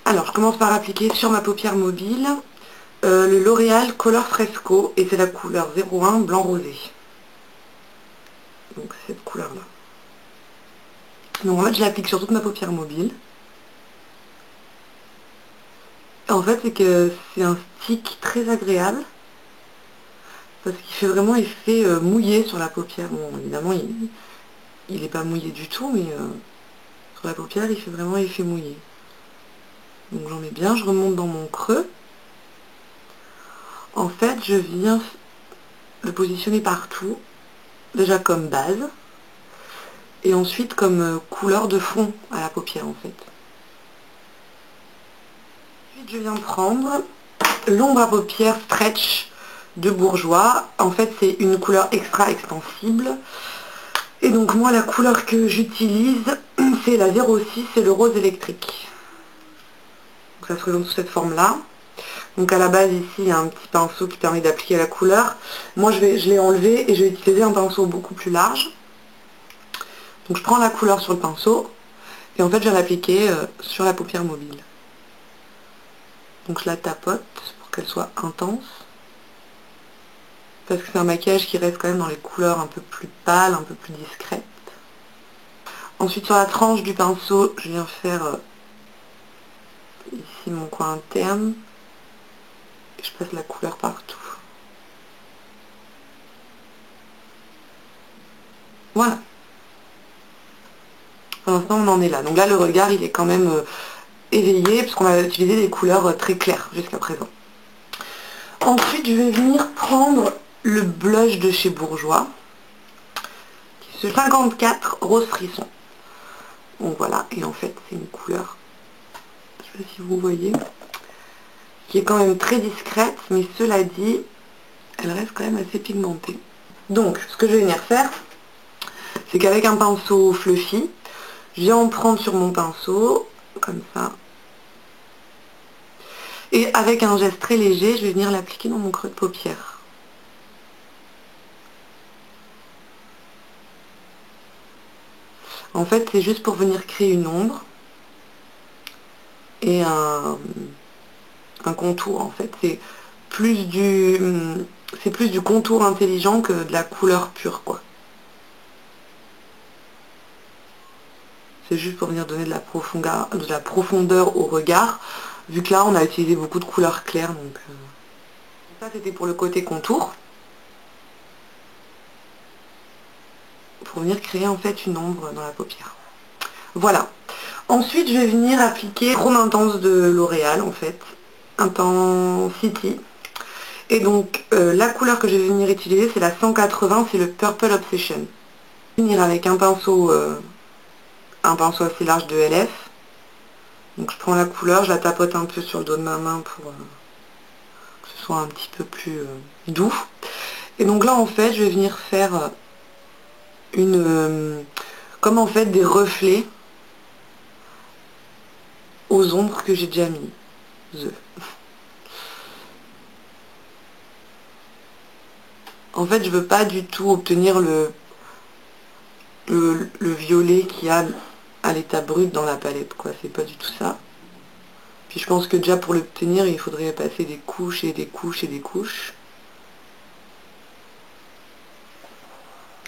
Alors, je commence par appliquer sur ma paupière mobile le L'Oréal Color Fresco, et c'est la couleur 01 blanc rosé. Donc cette couleur-là. Donc en fait, je l'applique sur toute ma paupière mobile. Et en fait, c'est que c'est un stick très agréable, parce qu'il fait vraiment effet mouillé sur la paupière. Bon, évidemment, il n'est pas mouillé du tout, mais sur la paupière, il fait vraiment effet mouillé. Donc j'en mets bien, je remonte dans mon creux. En fait, je viens le positionner partout, déjà comme base, et ensuite comme couleur de fond à la paupière en fait. Ensuite, je viens prendre l'ombre à paupières Stretch de Bourjois. En fait, c'est une couleur extra extensible. Et donc moi, la couleur que j'utilise, c'est la 06, c'est le rose électrique. Donc ça se présente sous cette forme-là. Donc à la base, ici, il y a un petit pinceau qui permet d'appliquer la couleur. Moi, je l'ai enlevé et je vais utiliser un pinceau beaucoup plus large. Donc je prends la couleur sur le pinceau et en fait, je viens l'appliquer sur la paupière mobile. Donc je la tapote pour qu'elle soit intense. Parce que c'est un maquillage qui reste quand même dans les couleurs un peu plus pâles, un peu plus discrètes. Ensuite, sur la tranche du pinceau, je viens faire ici mon coin interne. Et je passe la couleur partout. Voilà. Pour l'instant, on en est là. Donc là, le regard, il est quand même éveillé, puisqu'on a utilisé des couleurs très claires jusqu'à présent. Ensuite, je vais venir prendre le blush de chez Bourjois, qui est ce 54 Rose Frisson. Donc voilà, et en fait, c'est une couleur, je ne sais pas si vous voyez, qui est quand même très discrète, mais cela dit, elle reste quand même assez pigmentée. Donc, ce que je vais venir faire, c'est qu'avec un pinceau fluffy, je viens en prendre sur mon pinceau, comme ça. Et avec un geste très léger, je vais venir l'appliquer dans mon creux de paupière. En fait, c'est juste pour venir créer une ombre et un contour. En fait, c'est plus du contour intelligent que de la couleur pure, quoi. C'est juste pour venir donner de la profondeur au regard, vu que là, on a utilisé beaucoup de couleurs claires. Donc ça, c'était pour le côté contour. Pour venir créer en fait une ombre dans la paupière. Voilà. Ensuite, je vais venir appliquer Chrome Intense de L'Oréal, en fait. Intensity. Et donc, la couleur que je vais venir utiliser, c'est la 180, c'est le Purple Obsession. Je vais venir avec un pinceau assez large de LF. Donc, je prends la couleur, je la tapote un peu sur le dos de ma main pour que ce soit un petit peu plus doux. Et donc là, en fait, je vais venir faire comme en fait des reflets aux ombres que j'ai déjà mis. En fait, je veux pas du tout obtenir le violet qu'il y a à l'état brut dans la palette, quoi. C'est pas du tout ça. Puis je pense que déjà pour l'obtenir, il faudrait passer des couches et des couches et des couches.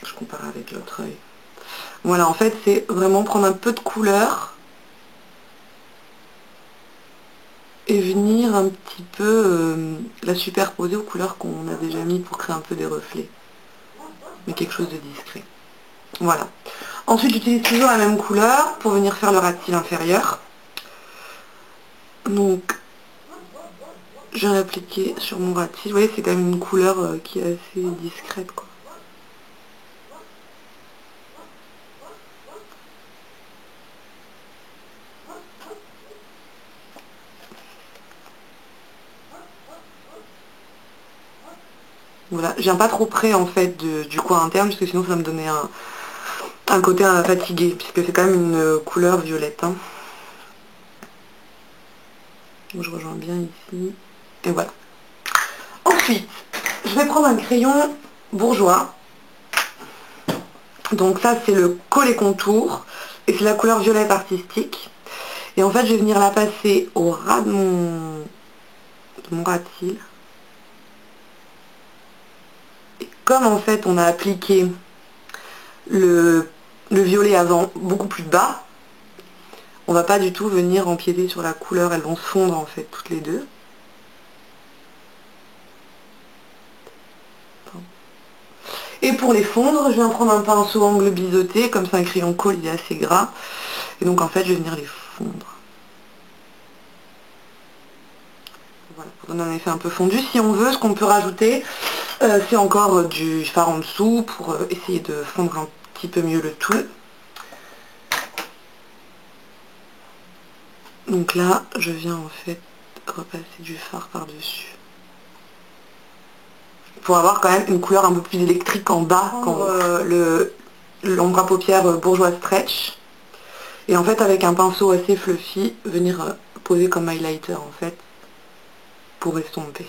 Je compare avec l'autre œil. Voilà, en fait, c'est vraiment prendre un peu de couleur et venir un petit peu la superposer aux couleurs qu'on a déjà mis pour créer un peu des reflets. Mais quelque chose de discret. Voilà. Ensuite, j'utilise toujours la même couleur pour venir faire le ras de cils inférieur. Donc, je viens l'appliquer sur mon ras de cils. Vous voyez, c'est quand même une couleur qui est assez discrète, quoi. Voilà, je viens pas trop près en fait du coin interne, parce que sinon ça va me donner un côté fatigué, puisque c'est quand même une couleur violette. Hein. Donc, je rejoins bien ici. Et voilà. Ensuite, je vais prendre un crayon Bourjois. Donc ça c'est le collet contour, et c'est la couleur violette artistique. Et en fait, je vais venir la passer au ras de mon ras de cils. Et comme en fait, on a appliqué le violet avant beaucoup plus bas, on va pas du tout venir empiéter sur la couleur, elles vont se fondre en fait toutes les deux. Et pour les fondre, je viens prendre un pinceau angle biseauté, comme ça un crayon colle il est assez gras. Et donc en fait je vais venir les fondre. Voilà, pour donner un effet un peu fondu. Si on veut, ce qu'on peut rajouter, c'est encore du fard en dessous pour essayer de fondre un petit peu mieux le tout. Donc là, je viens en fait repasser du fard par-dessus. Pour avoir quand même une couleur un peu plus électrique en bas, quand l'ombre à paupières bourgeois stretch. Et en fait, avec un pinceau assez fluffy, venir poser comme highlighter en fait, pour estomper.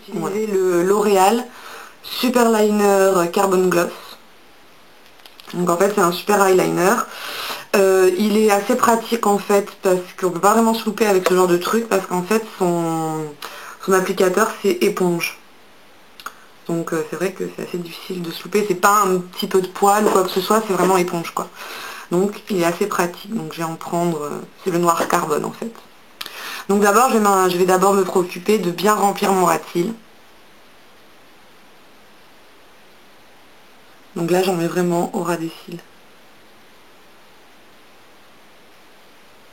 Utiliser le L'Oréal Super Liner Carbon Gloss. Donc en fait, c'est un super eyeliner. Il est assez pratique en fait, parce qu'on peut pas vraiment se louper avec ce genre de truc, parce qu'en fait, son applicateur, c'est éponge. Donc c'est vrai que c'est assez difficile de se louper, c'est pas un petit peu de poil ou quoi que ce soit, c'est vraiment éponge quoi. Donc il est assez pratique, donc je vais en prendre, c'est le noir carbone en fait. Donc d'abord je vais d'abord me préoccuper de bien remplir mon ras de cils. Donc là j'en mets vraiment au ras des cils.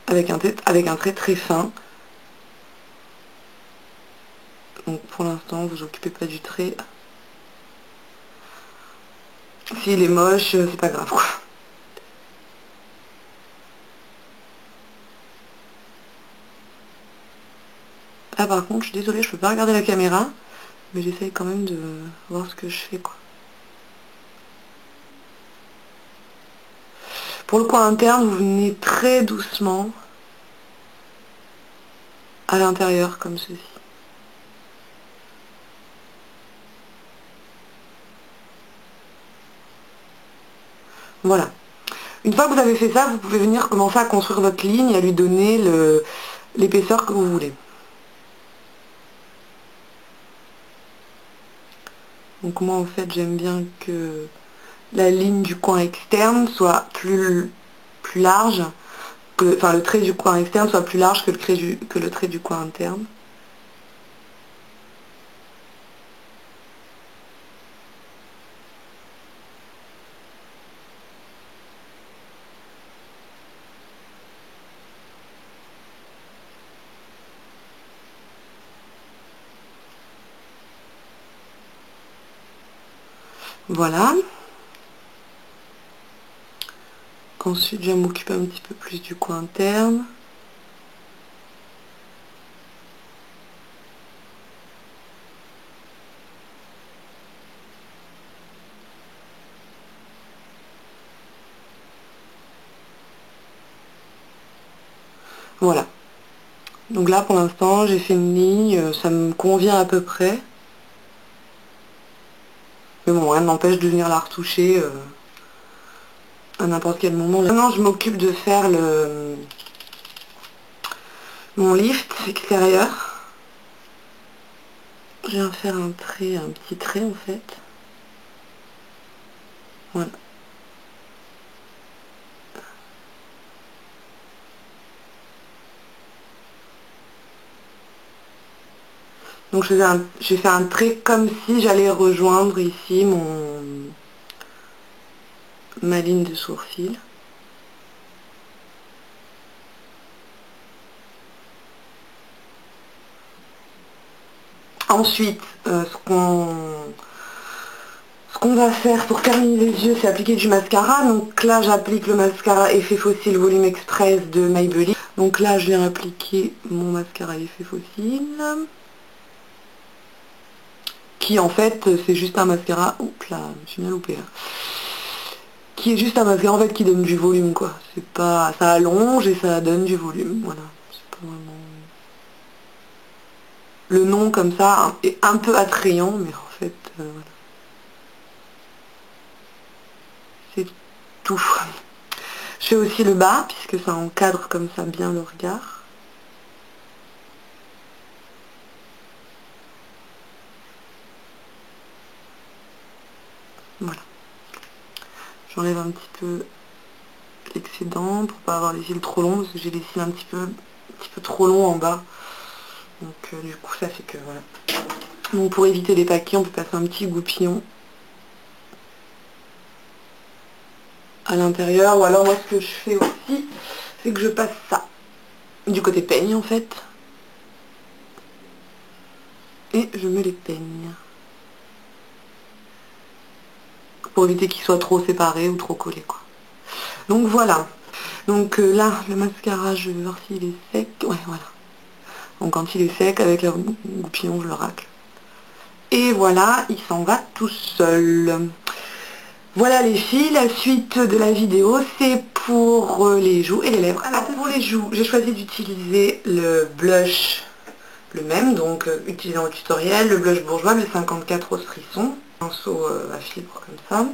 Avec un trait très fin. Donc pour l'instant vous occupez pas du trait. S'il est moche, c'est pas grave quoi. Ah par contre, je suis désolée, je peux pas regarder la caméra, mais j'essaye quand même de voir ce que je fais quoi. Pour le coin interne, vous venez très doucement à l'intérieur comme ceci. Voilà. Une fois que vous avez fait ça, vous pouvez venir commencer à construire votre ligne et à lui donner l'épaisseur que vous voulez. Donc moi en fait j'aime bien que la ligne du coin externe soit plus large, enfin le trait du coin externe soit plus large que le trait du coin interne. Voilà. Ensuite, je vais m'occuper un petit peu plus du coin interne. Voilà. Donc là, pour l'instant, j'ai fait une ligne, ça me convient à peu près. Mais bon, rien ne m'empêche de venir la retoucher à n'importe quel moment. Maintenant, je m'occupe de faire mon lift extérieur. Je viens faire un petit trait en fait. Voilà. Donc j'ai fait un trait comme si j'allais rejoindre ici ma ligne de sourcil. Ensuite, ce qu'on va faire pour terminer les yeux, c'est appliquer du mascara. Donc là, j'applique le mascara Effet Fossile Volume Express de Maybelline. Donc là, je viens appliquer mon mascara Effet Fossile. Qui en fait, c'est juste un mascara... Oups là, je me suis bien loupée là. Qui est juste un mascara en fait qui donne du volume quoi. C'est pas... Ça allonge et ça donne du volume. Voilà. C'est pas vraiment... Le nom comme ça est un peu attrayant, mais en fait, voilà. c'est tout. Je fais aussi le bas, puisque ça encadre comme ça bien le regard. Voilà. J'enlève un petit peu l'excédent pour pas avoir les cils trop longs, parce que j'ai les cils un petit peu trop longs en bas. Donc du coup ça fait que voilà. Donc pour éviter les paquets, on peut passer un petit goupillon à l'intérieur, ou alors moi ce que je fais aussi, c'est que je passe ça du côté peigne en fait, et je me les peigne pour éviter qu'ils soient trop séparés ou trop collés quoi. Donc voilà. Donc là le mascara, je vais voir s'il est sec. Ouais, voilà. Donc quand il est sec, avec le goupillon, je le racle. Et voilà, il s'en va tout seul. Voilà les filles, la suite de la vidéo, c'est pour les joues et les lèvres. Alors pour les joues, j'ai choisi d'utiliser le blush, le même, donc utilisé dans le tutoriel, le blush bourgeois, le 54 Rose Frisson, pinceau à fibre comme ça.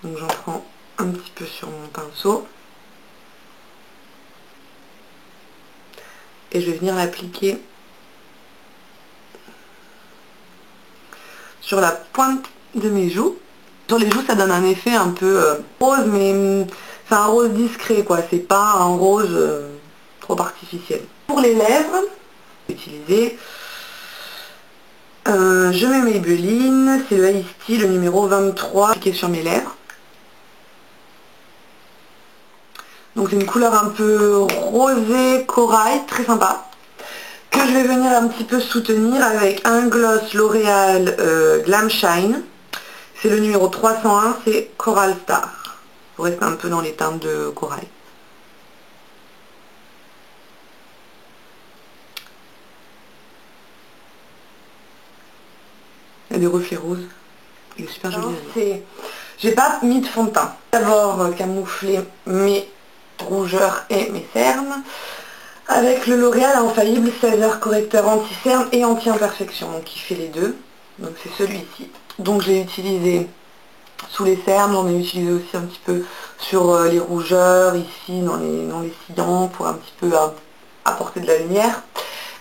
Donc j'en prends un petit peu sur mon pinceau. Et je vais venir l'appliquer sur la pointe de mes joues. Sur les joues, ça donne un effet un peu rose, mais c'est un rose discret, quoi. C'est pas un rose trop artificiel. Pour les lèvres, utiliser, je mets Maybelline, c'est le Ice Tea, le numéro 23, qui est sur mes lèvres. Donc c'est une couleur un peu rosé corail, très sympa, que je vais venir un petit peu soutenir avec un gloss L'Oréal Glam Shine. C'est le numéro 301, c'est Coral Star. Pour rester un peu dans les teintes de corail. Il y a des reflets roses. Il est super joli. J'ai pas mis de fond de teint. D'abord camoufler mes rougeurs et mes cernes avec le L'Oréal Infaillible 16 heures correcteur anti-cerne et anti-imperfection. Donc il fait les deux. Donc c'est celui-ci. Donc je l'ai utilisé sous les cernes, j'en ai utilisé aussi un petit peu sur les rougeurs, ici dans les sillons, pour un petit peu apporter de la lumière.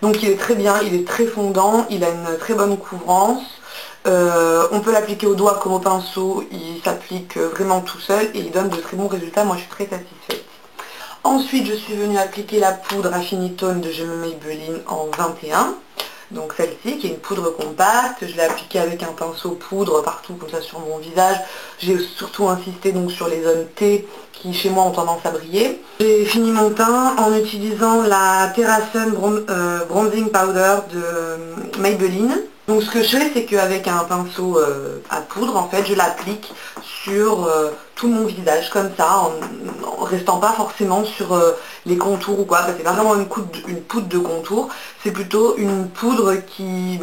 Donc il est très bien, il est très fondant, il a une très bonne couvrance. On peut l'appliquer au doigt comme au pinceau, il s'applique vraiment tout seul et il donne de très bons résultats, moi je suis très satisfaite. Ensuite je suis venue appliquer la poudre Affinitone de Maybelline en 21. Donc celle-ci qui est une poudre compacte, je l'ai appliquée avec un pinceau poudre partout comme ça sur mon visage. J'ai surtout insisté donc sur les zones T qui chez moi ont tendance à briller. J'ai fini mon teint en utilisant la Terrasun Bronzing Powder de Maybelline. Donc ce que je fais, c'est qu'avec un pinceau à poudre, en fait, je l'applique sur tout mon visage, comme ça, en restant pas forcément sur les contours ou quoi. C'est pas vraiment une poudre de contour, c'est plutôt une poudre qui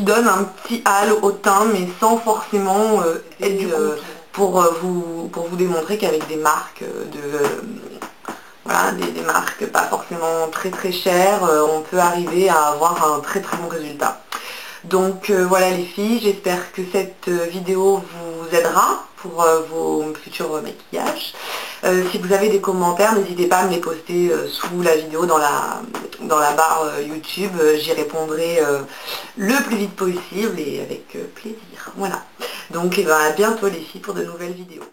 donne un petit halo au teint, mais sans forcément être du contour. Pour vous démontrer qu'avec des marques voilà, des marques pas forcément très très chères, on peut arriver à avoir un très très bon résultat. Donc voilà les filles, j'espère que cette vidéo vous aidera pour vos futurs maquillages. Si vous avez des commentaires, n'hésitez pas à me les poster sous la vidéo dans la barre YouTube. J'y répondrai le plus vite possible et avec plaisir. Voilà. Donc à bientôt les filles pour de nouvelles vidéos.